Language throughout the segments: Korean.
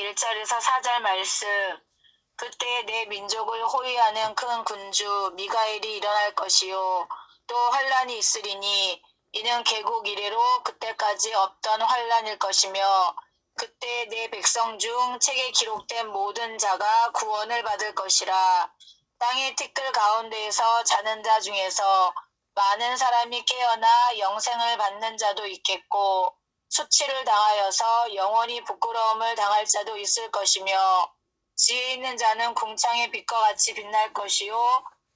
1절에서 4절 말씀. 그때 내 민족을 호위하는 큰 군주 미가엘이 일어날 것이요 또 환란이 있으리니 이는 개국 이래로 그때까지 없던 환란일 것이며 그때 내 백성 중 책에 기록된 모든 자가 구원을 받을 것이라. 땅의 티끌 가운데에서 자는 자 중에서 많은 사람이 깨어나 영생을 받는 자도 있겠고 수치를 당하여서 영원히 부끄러움을 당할 자도 있을 것이며 지혜 있는 자는 궁창의 빛과 같이 빛날 것이요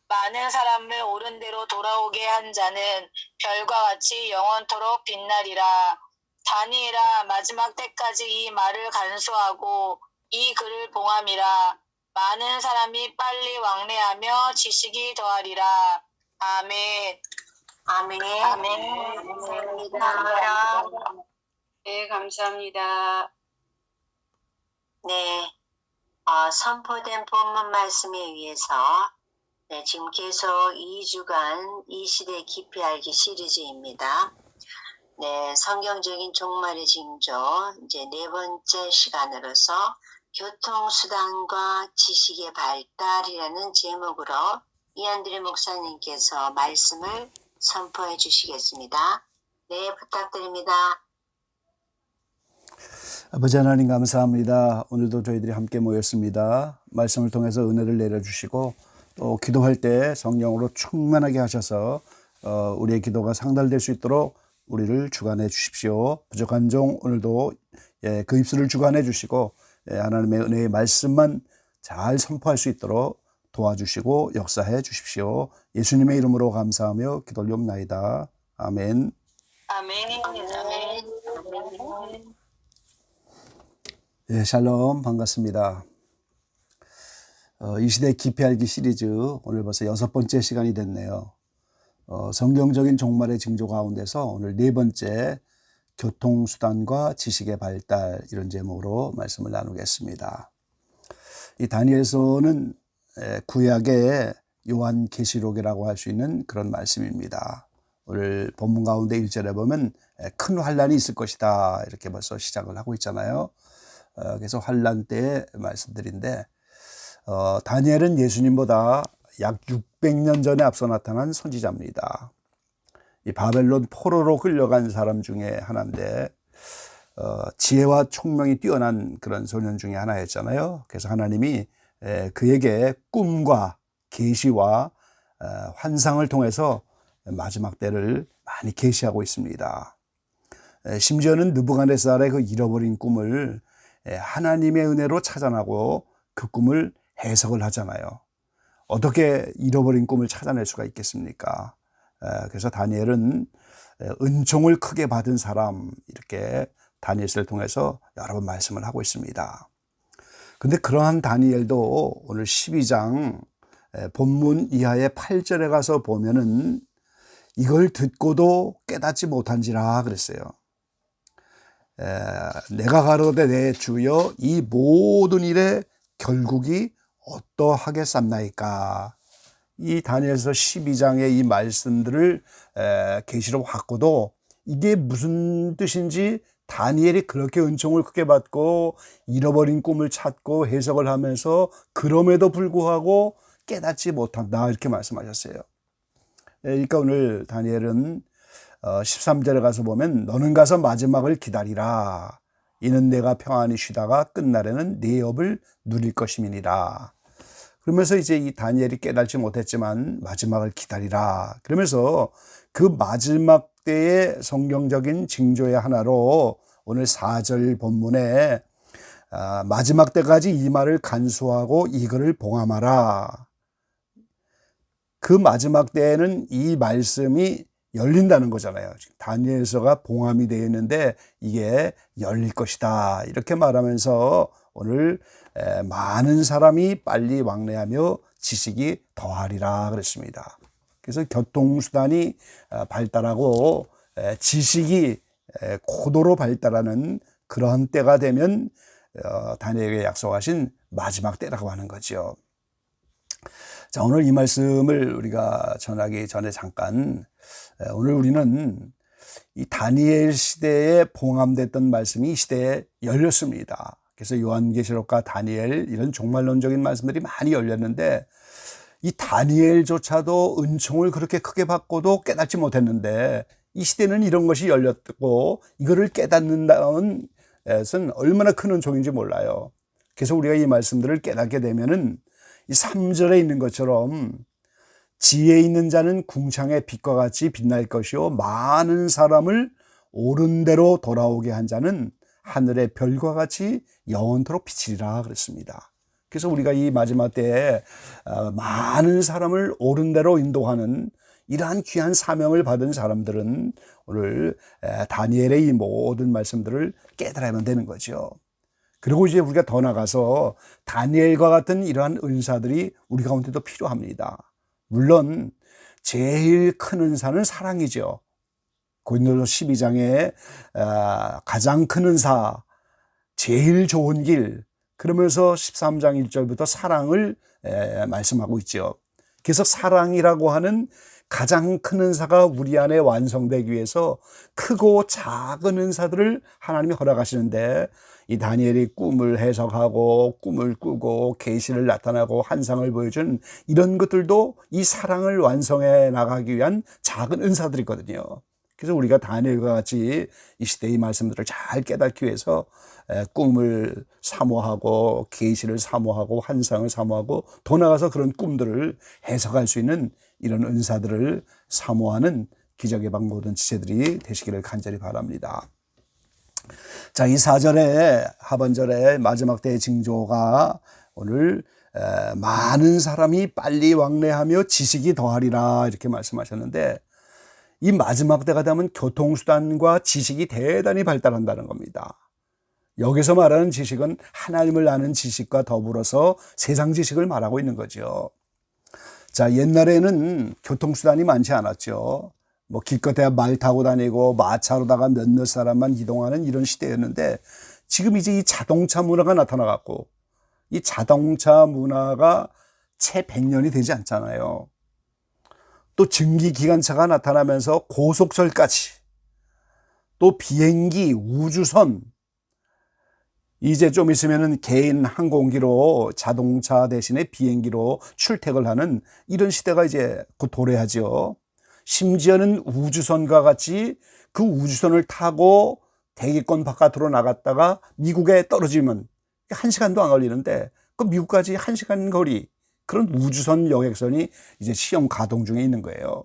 많은 사람을 옳은 대로 돌아오게 한 자는 별과 같이 영원토록 빛나리라. 다니엘아, 마지막 때까지 이 말을 간수하고 이 글을 봉함이라. 많은 사람이 빨리 왕래하며 지식이 더하리라. 아멘. 아멘. 아멘. 감사합니다. 네, 감사합니다. 네, 선포된 본문 말씀에 의해서 지금 계속 2주간 이 시대 깊이 알기 시리즈입니다. 네, 성경적인 종말의 징조 이제 네 번째 시간으로서 교통수단과 지식의 발달이라는 제목으로 이한드레 목사님께서 말씀을 선포해 주시겠습니다. 네, 부탁드립니다. 아버지 하나님 감사합니다. 오늘도 저희들이 함께 모였습니다. 말씀을 통해서 은혜를 내려주시고 또 기도할 때 성령으로 충만하게 하셔서 우리의 기도가 상달될 수 있도록 우리를 주관해 주십시오. 부족한 종 오늘도 그 입술을 주관해 주시고 하나님의 은혜의 말씀만 잘 선포할 수 있도록 도와주시고 역사해 주십시오. 예수님의 이름으로 감사하며 기도 올리옵나이다. 아멘. 아멘. 아멘. 예, 샬롬 반갑습니다. 이 시대 깊이 알기 시리즈 오늘 벌써 6번째 시간이 됐네요. 성경적인 종말의 징조 가운데서 오늘 4번째 교통수단과 지식의 발달 이런 제목으로 말씀을 나누겠습니다. 이 다니엘서는 구약의 요한계시록이라고 할 수 있는 그런 말씀입니다. 오늘 본문 가운데 1절에 보면 큰 환란이 있을 것이다 이렇게 벌써 시작을 하고 있잖아요. 그래서 환란 때의 말씀들인데 다니엘은 예수님보다 약 600년 전에 앞서 나타난 선지자입니다. 이 바벨론 포로로 끌려간 사람 중에 하나인데 지혜와 총명이 뛰어난 그런 소년 중에 하나였잖아요. 그래서 하나님이 그에게 꿈과 계시와 환상을 통해서 마지막 때를 많이 계시하고 있습니다. 심지어는 느부갓네살의 그 잃어버린 꿈을 하나님의 은혜로 찾아나고 그 꿈을 해석을 하잖아요. 어떻게 잃어버린 꿈을 찾아낼 수가 있겠습니까? 그래서 다니엘은 은총을 크게 받은 사람 이렇게 다니엘서를 통해서 여러 번 말씀을 하고 있습니다. 근데 그러한 다니엘도 오늘 12장 본문 이하의 8절에 가서 보면은 이걸 듣고도 깨닫지 못한지라 그랬어요. 내가 가로되 내 주여 이 모든 일의 결국이 어떠하겠삼나이까. 이 다니엘서 12장의 이 말씀들을 계시로 받고도 이게 무슨 뜻인지 다니엘이 그렇게 은총을 크게 받고 잃어버린 꿈을 찾고 해석을 하면서 그럼에도 불구하고 깨닫지 못한다 이렇게 말씀하셨어요. 그러니까 오늘 다니엘은 13절에 가서 보면 너는 가서 마지막을 기다리라. 이는 내가 평안히 쉬다가 끝날에는 네 업을 누릴 것임이니라. 그러면서 이제 이 다니엘이 깨달지 못했지만 마지막을 기다리라. 그러면서 그 마지막 때의 성경적인 징조의 하나로 오늘 4절 본문에 마지막 때까지 이 말을 간수하고 이 글을 봉함하라. 그 마지막 때에는 이 말씀이 열린다는 거잖아요. 다니엘서가 봉함이 되어 있는데 이게 열릴 것이다 이렇게 말하면서 오늘 많은 사람이 빨리 왕래하며 지식이 더하리라 그랬습니다. 그래서 교통수단이 발달하고 지식이 고도로 발달하는 그러한 때가 되면 다니엘에게 약속하신 마지막 때라고 하는 거죠. 자, 오늘 이 말씀을 우리가 전하기 전에 잠깐 오늘 우리는 이 다니엘 시대에 봉함됐던 말씀이 이 시대에 열렸습니다. 그래서 요한계시록과 다니엘 이런 종말론적인 말씀들이 많이 열렸는데 이 다니엘조차도 은총을 그렇게 크게 받고도 깨닫지 못했는데 이 시대는 이런 것이 열렸고 이거를 깨닫는다는 것은 얼마나 큰 은총인지 몰라요. 그래서 우리가 이 말씀들을 깨닫게 되면은 이 3절에 있는 것처럼 지혜 있는 자는 궁창의 빛과 같이 빛날 것이요 많은 사람을 옳은 대로 돌아오게 한 자는 하늘의 별과 같이 영원토록 비치리라 그랬습니다. 그래서 우리가 이 마지막 때에 많은 사람을 옳은 대로 인도하는 이러한 귀한 사명을 받은 사람들은 오늘 다니엘의 이 모든 말씀들을 깨달아야만 되는 거죠. 그리고 이제 우리가 더 나가서 다니엘과 같은 이러한 은사들이 우리 가운데도 필요합니다. 물론 제일 큰 은사는 사랑이죠. 고린도서 12장에 가장 큰 은사, 제일 좋은 길, 그러면서 13장 1절부터 사랑을 말씀하고 있죠. 그래서 사랑이라고 하는 가장 큰 은사가 우리 안에 완성되기 위해서 크고 작은 은사들을 하나님이 허락하시는데 이 다니엘이 꿈을 해석하고 꿈을 꾸고 계시를 나타나고 환상을 보여준 이런 것들도 이 사랑을 완성해 나가기 위한 작은 은사들이거든요. 그래서 우리가 다니엘과 같이 이 시대의 말씀들을 잘 깨닫기 위해서 꿈을 사모하고 계시를 사모하고 환상을 사모하고 더 나아가서 그런 꿈들을 해석할 수 있는 이런 은사들을 사모하는 기적의 방 모든 지체들이 되시기를 간절히 바랍니다. 자, 이 4절의 하반절의 마지막 때의 징조가 오늘 많은 사람이 빨리 왕래하며 지식이 더하리라 이렇게 말씀하셨는데 이 마지막 때가 되면 교통수단과 지식이 대단히 발달한다는 겁니다. 여기서 말하는 지식은 하나님을 아는 지식과 더불어서 세상 지식을 말하고 있는 거죠. 자, 옛날에는 교통수단이 많지 않았죠. 뭐 기껏해야 말 타고 다니고 마차로다가 몇몇 사람만 이동하는 이런 시대였는데 지금 이제 이 자동차 문화가 나타나갖고 이 자동차 문화가 채 100년이 되지 않잖아요. 또 증기기관차가 나타나면서 고속철까지 또 비행기, 우주선 이제 좀 있으면은 개인 항공기로 자동차 대신에 비행기로 출퇴근을 하는 이런 시대가 이제 곧 도래하죠. 심지어는 우주선과 같이 그 우주선을 타고 대기권 바깥으로 나갔다가 미국에 떨어지면 1시간도 안 걸리는데 그 미국까지 1시간 거리 그런 우주선 여객선이 이제 시험 가동 중에 있는 거예요.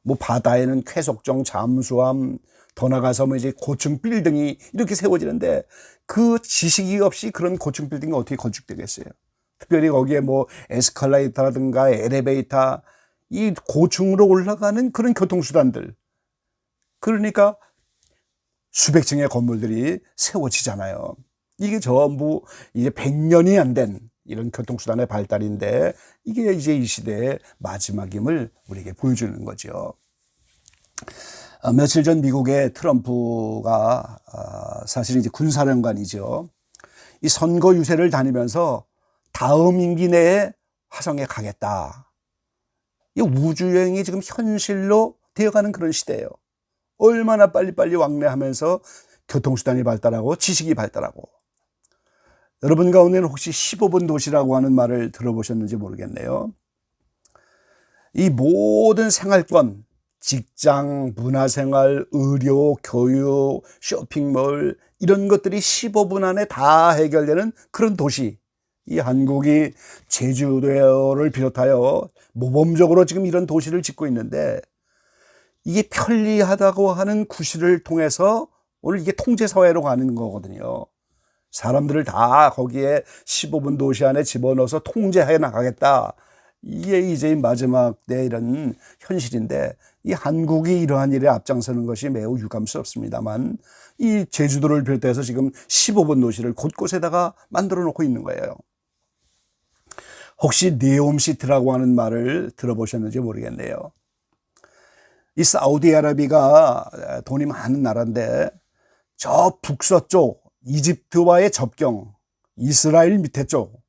뭐 바다에는 쾌속정, 잠수함, 더 나가서 뭐 이제 고층 빌딩이 이렇게 세워지는데 그 지식이 없이 그런 고층 빌딩이 어떻게 건축되겠어요? 특별히 거기에 뭐 에스컬레이터라든가 엘리베이터, 이 고층으로 올라가는 그런 교통수단들. 그러니까 수백 층의 건물들이 세워지잖아요. 이게 전부 이제 100년이 안 된 이런 교통수단의 발달인데 이게 이제 이 시대의 마지막임을 우리에게 보여주는 거죠. 며칠 전 미국의 트럼프가 사실 이제 군사령관이죠. 이 선거 유세를 다니면서 다음 임기 내에 화성에 가겠다. 이 우주여행이 지금 현실로 되어가는 그런 시대예요. 얼마나 빨리빨리 왕래하면서 교통수단이 발달하고 지식이 발달하고. 여러분 가운데는 혹시 15분 도시라고 하는 말을 들어보셨는지 모르겠네요. 이 모든 생활권, 직장, 문화생활, 의료, 교육, 쇼핑몰 이런 것들이 15분 안에 다 해결되는 그런 도시. 이 한국이 제주도를 비롯하여 모범적으로 지금 이런 도시를 짓고 있는데 이게 편리하다고 하는 구실을 통해서 오늘 이게 통제사회로 가는 거거든요. 사람들을 다 거기에 15분 도시 안에 집어넣어서 통제해 나가겠다. 이게 이제 마지막 때 이런 현실인데 이 한국이 이러한 일에 앞장서는 것이 매우 유감스럽습니다만 이 제주도를 비롯해서 지금 15분 도시를 곳곳에다가 만들어 놓고 있는 거예요. 혹시 네옴시티라고 하는 말을 들어보셨는지 모르겠네요. 이 사우디아라비아가 돈이 많은 나라인데 저 북서쪽 이집트와의 접경, 이스라엘 밑에 쪽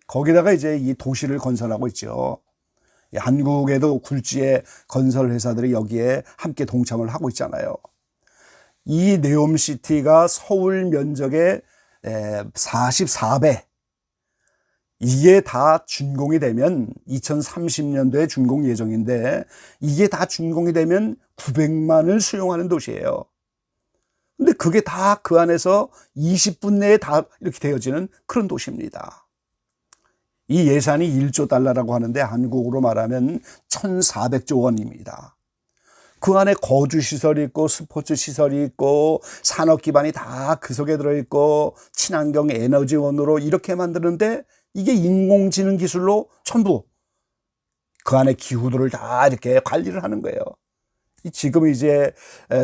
거기다가 이제 이 도시를 건설하고 있죠. 한국에도 굴지의 건설 회사들이 여기에 함께 동참을 하고 있잖아요. 이 네옴시티가 서울 면적의 44배. 이게 다 준공이 되면 2030년도에 준공 예정인데 이게 다 준공이 되면 900만을 수용하는 도시예요. 근데 그게 다 그 안에서 20분 내에 다 이렇게 되어지는 그런 도시입니다. 이 예산이 1조 달러라고 하는데 한국으로 말하면 1,400조 원입니다. 그 안에 거주시설이 있고 스포츠 시설이 있고 산업 기반이 다 그 속에 들어있고 친환경 에너지원으로 이렇게 만드는데 이게 인공지능 기술로 전부 그 안에 기후들을 다 이렇게 관리를 하는 거예요. 지금 이제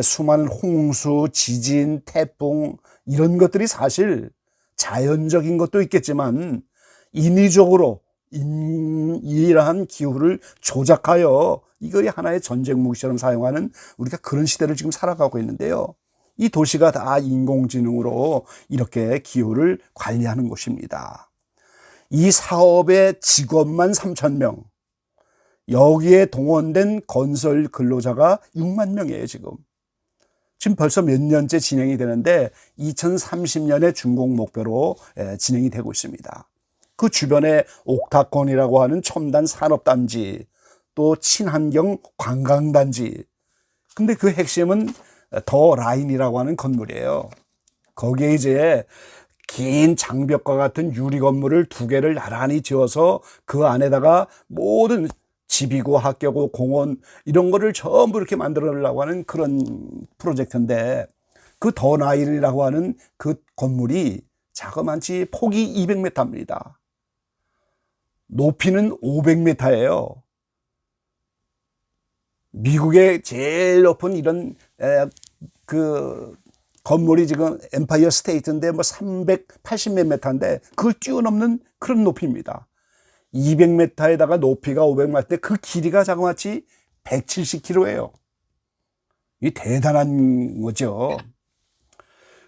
수많은 홍수, 지진, 태풍 이런 것들이 사실 자연적인 것도 있겠지만 인위적으로 이러한 기후를 조작하여 이걸 하나의 전쟁 무기처럼 사용하는 우리가 그런 시대를 지금 살아가고 있는데요. 이 도시가 다 인공지능으로 이렇게 기후를 관리하는 곳입니다. 이 사업의 직원만 3,000명, 여기에 동원된 건설 근로자가 6만 명이에요, 지금. 지금 벌써 몇 년째 진행이 되는데 2030년에 준공 목표로 진행이 되고 있습니다. 그 주변에 옥타콘이라고 하는 첨단 산업단지, 또 친환경 관광단지. 근데 그 핵심은 더 라인이라고 하는 건물이에요. 거기에 이제 긴 장벽과 같은 유리 건물을 2개를 나란히 지어서 그 안에다가 모든 집이고 학교고 공원 이런 거를 전부 이렇게 만들어내려고 하는 그런 프로젝트인데 그 더 라인이라고 하는 그 건물이 자그만치 폭이 200m입니다. 높이는 500m예요. 미국의 제일 높은 이런 그 건물이 지금 엠파이어 스테이트인데 뭐 380몇 m인데 그걸 뛰어넘는 그런 높이입니다. 200m에다가 높이가 500m인데 그 길이가 자그마치 170km예요. 이 대단한 거죠.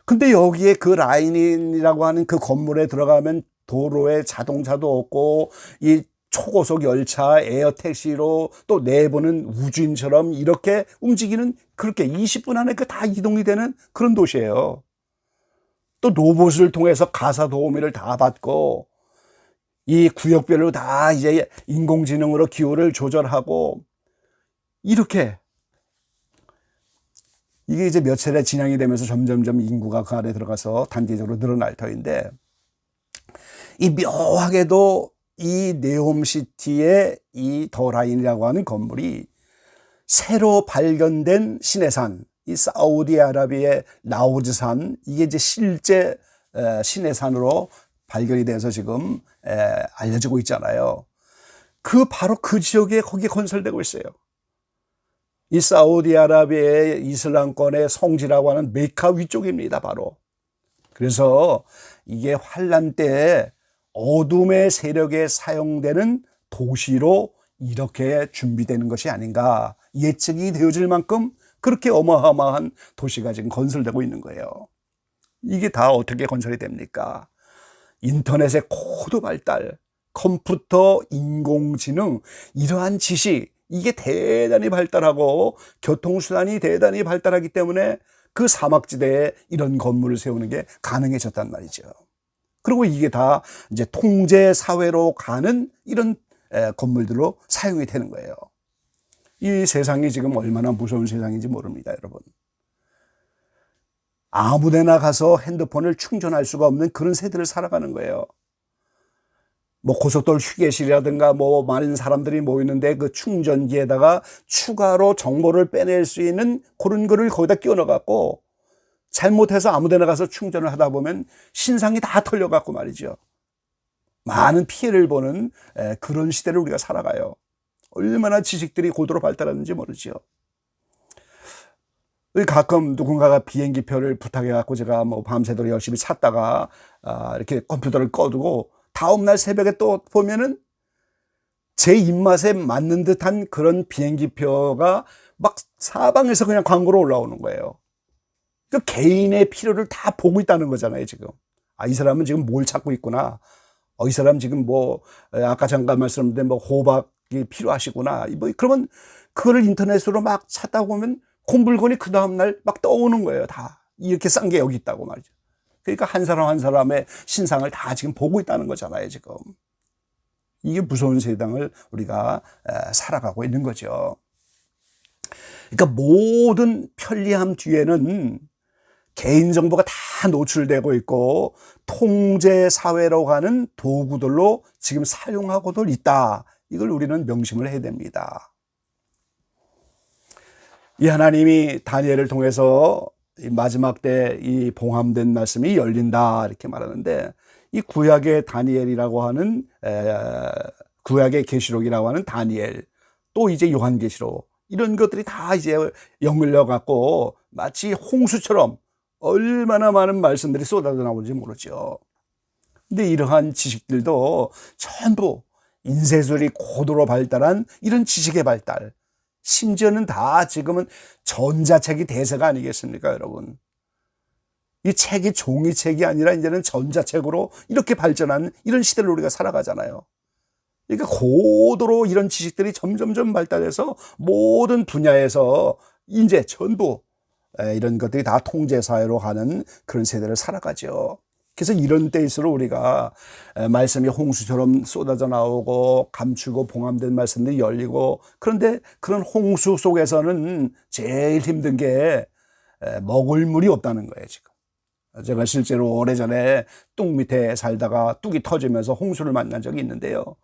근데 여기에 그 라인이라고 하는 그 건물에 들어가면 도로에 자동차도 없고 이 초고속 열차, 에어택시로 또 내보는 우주인처럼 이렇게 움직이는 그렇게 20분 안에 그 다 이동이 되는 그런 도시예요. 또 로봇을 통해서 가사 도우미를 다 받고 이 구역별로 다 이제 인공지능으로 기후를 조절하고 이렇게 이게 이제 몇 차례 진행이 되면서 점점점 인구가 그 안에 들어가서 단계적으로 늘어날 터인데 이 묘하게도 이 네옴시티의 이 더라인이라고 하는 건물이 새로 발견된 시내산, 이 사우디아라비아의 라우즈산, 이게 이제 실제 시내산으로 발견이 돼서 지금 알려지고 있잖아요. 바로 그 지역에 거기에 건설되고 있어요. 이 사우디아라비아의 이슬람권의 성지라고 하는 메카 위쪽입니다, 바로. 그래서 이게 환란 때에 어둠의 세력에 사용되는 도시로 이렇게 준비되는 것이 아닌가 예측이 되어질 만큼 그렇게 어마어마한 도시가 지금 건설되고 있는 거예요. 이게 다 어떻게 건설이 됩니까? 인터넷의 고도 발달, 컴퓨터, 인공지능 이러한 지식 이게 대단히 발달하고 교통수단이 대단히 발달하기 때문에 그 사막지대에 이런 건물을 세우는 게 가능해졌단 말이죠. 그리고 이게 다 이제 통제 사회로 가는 이런 건물들로 사용이 되는 거예요. 이 세상이 지금 얼마나 무서운 세상인지 모릅니다, 여러분. 아무데나 가서 핸드폰을 충전할 수가 없는 그런 세대를 살아가는 거예요. 뭐 고속도로 휴게실이라든가 뭐 많은 사람들이 모이는데 그 충전기에다가 추가로 정보를 빼낼 수 있는 그런 거를 거기다 끼워 넣어갖고 잘못해서 아무데나 가서 충전을 하다 보면 신상이 다 털려갖고 말이죠. 많은 피해를 보는 그런 시대를 우리가 살아가요. 얼마나 지식들이 고도로 발달하는지 모르죠. 가끔 누군가가 비행기표를 부탁해갖고 제가 뭐 밤새도록 열심히 찾다가 이렇게 컴퓨터를 꺼두고 다음날 새벽에 또 보면은 제 입맛에 맞는 듯한 그런 비행기표가 막 사방에서 그냥 광고로 올라오는 거예요. 그 개인의 필요를 다 보고 있다는 거잖아요, 지금. 이 사람은 지금 뭘 찾고 있구나. 이 사람 지금 뭐, 아까 잠깐 말씀드렸는데 뭐 호박이 필요하시구나. 뭐, 그러면 그거를 인터넷으로 막 찾다 보면 그 물건이 그 다음날 막 떠오는 거예요, 다. 이렇게 싼 게 여기 있다고 말이죠. 그러니까 한 사람 한 사람의 신상을 다 지금 보고 있다는 거잖아요, 지금. 이게 무서운 세상을 우리가 살아가고 있는 거죠. 그러니까 모든 편리함 뒤에는 개인정보가 다 노출되고 있고 통제사회로 가는 도구들로 지금 사용하고도 있다. 이걸 우리는 명심을 해야 됩니다. 이 하나님이 다니엘을 통해서 이 마지막 때 이 봉함된 말씀이 열린다 이렇게 말하는데, 이 구약의 다니엘이라고 하는 구약의 계시록이라고 하는 다니엘, 또 이제 요한계시록, 이런 것들이 다 이제 연결려 갖고 마치 홍수처럼 얼마나 많은 말씀들이 쏟아져 나오는지 모르죠. 근데 이러한 지식들도 전부 인쇄술이 고도로 발달한 이런 지식의 발달, 심지어는 다 지금은 전자책이 대세가 아니겠습니까, 여러분? 이 책이 종이책이 아니라 이제는 전자책으로 이렇게 발전한 이런 시대를 우리가 살아가잖아요. 그러니까 고도로 이런 지식들이 점점점 발달해서 모든 분야에서 이제 전부 이런 것들이 다 통제사회로 가는 그런 세대를 살아가죠. 그래서 이런 때일수록 우리가 말씀이 홍수처럼 쏟아져 나오고 감추고 봉함된 말씀들이 열리고, 그런데 그런 홍수 속에서는 제일 힘든 게 먹을 물이 없다는 거예요, 지금. 제가 실제로 오래전에 뚝 밑에 살다가 뚝이 터지면서 홍수를 만난 적이 있는데요.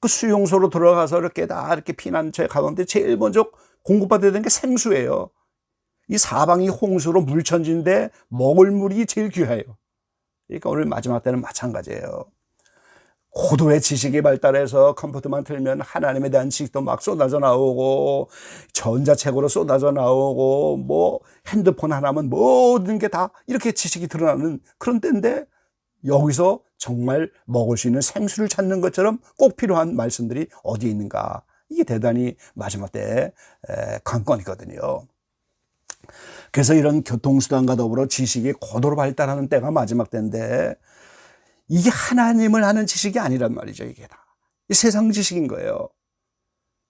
그 수용소로 들어가서 이렇게 피난처에 가는데 제일 먼저 공급받아야 되는 게 생수예요. 이 사방이 홍수로 물천지인데 먹을 물이 제일 귀해요. 그러니까 오늘 마지막 때는 마찬가지예요. 고도의 지식이 발달해서 컴퓨터만 틀면 하나님에 대한 지식도 막 쏟아져 나오고, 전자책으로 쏟아져 나오고, 뭐 핸드폰 하나면 모든 게 다 이렇게 지식이 드러나는 그런 때인데, 여기서 정말 먹을 수 있는 생수를 찾는 것처럼 꼭 필요한 말씀들이 어디에 있는가. 이게 대단히 마지막 때의 관건이거든요. 그래서 이런 교통수단과 더불어 지식이 고도로 발달하는 때가 마지막 때인데, 이게 하나님을 아는 지식이 아니란 말이죠. 이게 다 세상 지식인 거예요.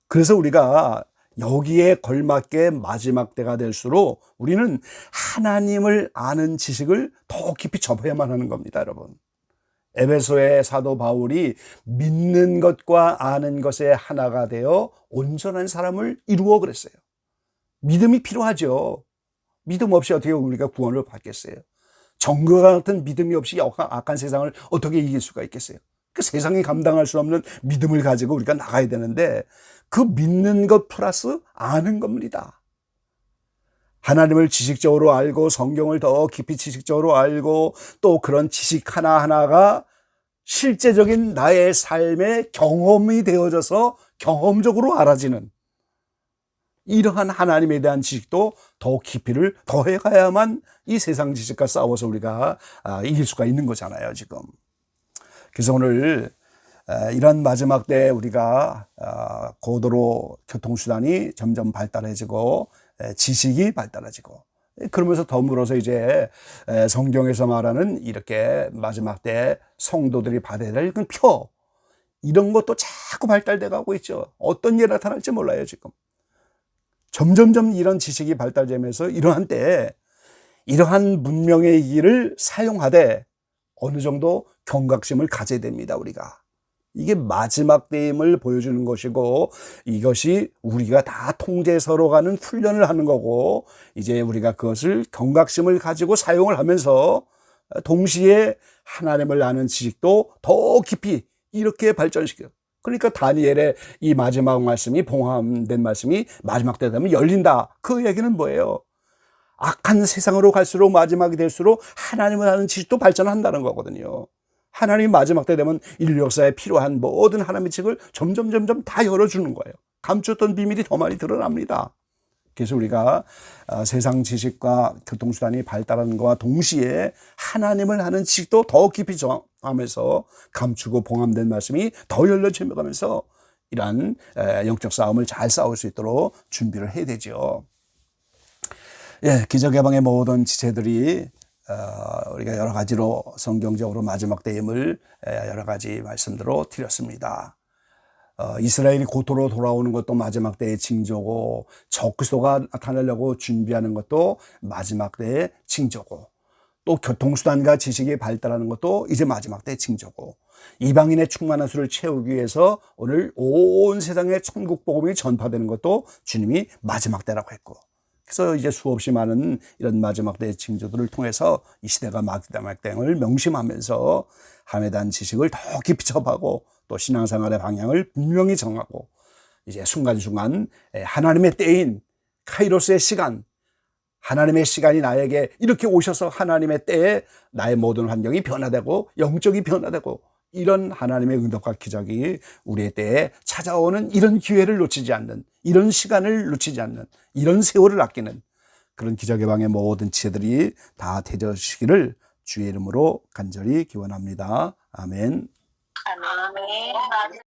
그래서 우리가 여기에 걸맞게 마지막 때가 될수록 우리는 하나님을 아는 지식을 더 깊이 접해야만 하는 겁니다, 여러분. 에베소의 사도 바울이 믿는 것과 아는 것에 하나가 되어 온전한 사람을 이루어 그랬어요. 믿음이 필요하죠. 믿음 없이 어떻게 우리가 구원을 받겠어요? 정과 같은 믿음이 없이 악한 세상을 어떻게 이길 수가 있겠어요? 그 세상이 감당할 수 없는 믿음을 가지고 우리가 나가야 되는데, 그 믿는 것 플러스 아는 겁니다. 하나님을 지식적으로 알고 성경을 더 깊이 지식적으로 알고, 또 그런 지식 하나하나가 실제적인 나의 삶의 경험이 되어져서 경험적으로 알아지는, 이러한 하나님에 대한 지식도 더 깊이를 더해가야만 이 세상 지식과 싸워서 우리가 이길 수가 있는 거잖아요, 지금. 그래서 오늘 이런 마지막 때에 우리가 고도로 교통수단이 점점 발달해지고 지식이 발달해지고, 그러면서 더불어서 이제 성경에서 말하는 이렇게 마지막 때 성도들이 받아야 될 그 표, 이런 것도 자꾸 발달돼 가고 있죠. 어떤 일이 나타날지 몰라요, 지금. 점점점 이런 지식이 발달되면서 이러한 때에 이러한 문명의 길을 사용하되 어느 정도 경각심을 가져야 됩니다, 우리가. 이게 마지막 때임을 보여주는 것이고, 이것이 우리가 다 통제서로 가는 훈련을 하는 거고, 이제 우리가 그것을 경각심을 가지고 사용을 하면서 동시에 하나님을 아는 지식도 더 깊이 이렇게 발전시켜요. 그러니까 다니엘의 이 마지막 말씀이, 봉함된 말씀이 마지막 때 되면 열린다. 그 얘기는 뭐예요? 악한 세상으로 갈수록 마지막이 될수록 하나님을 아는 지식도 발전한다는 거거든요. 하나님이 마지막 때 되면 인류 역사에 필요한 모든 하나님의 지식을 점점 다 열어주는 거예요. 감췄던 비밀이 더 많이 드러납니다. 그래서 우리가 세상 지식과 교통수단이 발달하는 것과 동시에 하나님을 아는 지식도 더 깊이 정하면서 감추고 봉함된 말씀이 더 열려지면서 이러한 영적 싸움을 잘 싸울 수 있도록 준비를 해야 되죠. 예, 기적예방의 모든 지체들이 우리가 여러 가지로 성경적으로 마지막 때임을 여러 가지 말씀대로 드렸습니다. 이스라엘이 고토로 돌아오는 것도 마지막 때의 징조고, 적그리스도가 나타나려고 준비하는 것도 마지막 때의 징조고, 또 교통수단과 지식이 발달하는 것도 이제 마지막 때의 징조고, 이방인의 충만한 수를 채우기 위해서 오늘 온 세상에 천국 복음이 전파되는 것도 주님이 마지막 때라고 했고, 그래서 이제 수없이 많은 이런 마지막 때의 징조들을 통해서 이 시대가 마지막 때를 명심하면서 하나님에 대한 지식을 더 깊이 접하고 또 신앙생활의 방향을 분명히 정하고, 이제 순간순간 하나님의 때인 카이로스의 시간, 하나님의 시간이 나에게 이렇게 오셔서 하나님의 때에 나의 모든 환경이 변화되고 영적이 변화되고, 이런 하나님의 응답과 기적이 우리의 때에 찾아오는 이런 기회를 놓치지 않는, 이런 시간을 놓치지 않는, 이런 세월을 아끼는 그런 기적의 방의 모든 지혜들이 다 되어지기를 주의 이름으로 간절히 기원합니다. 아멘. 아멘.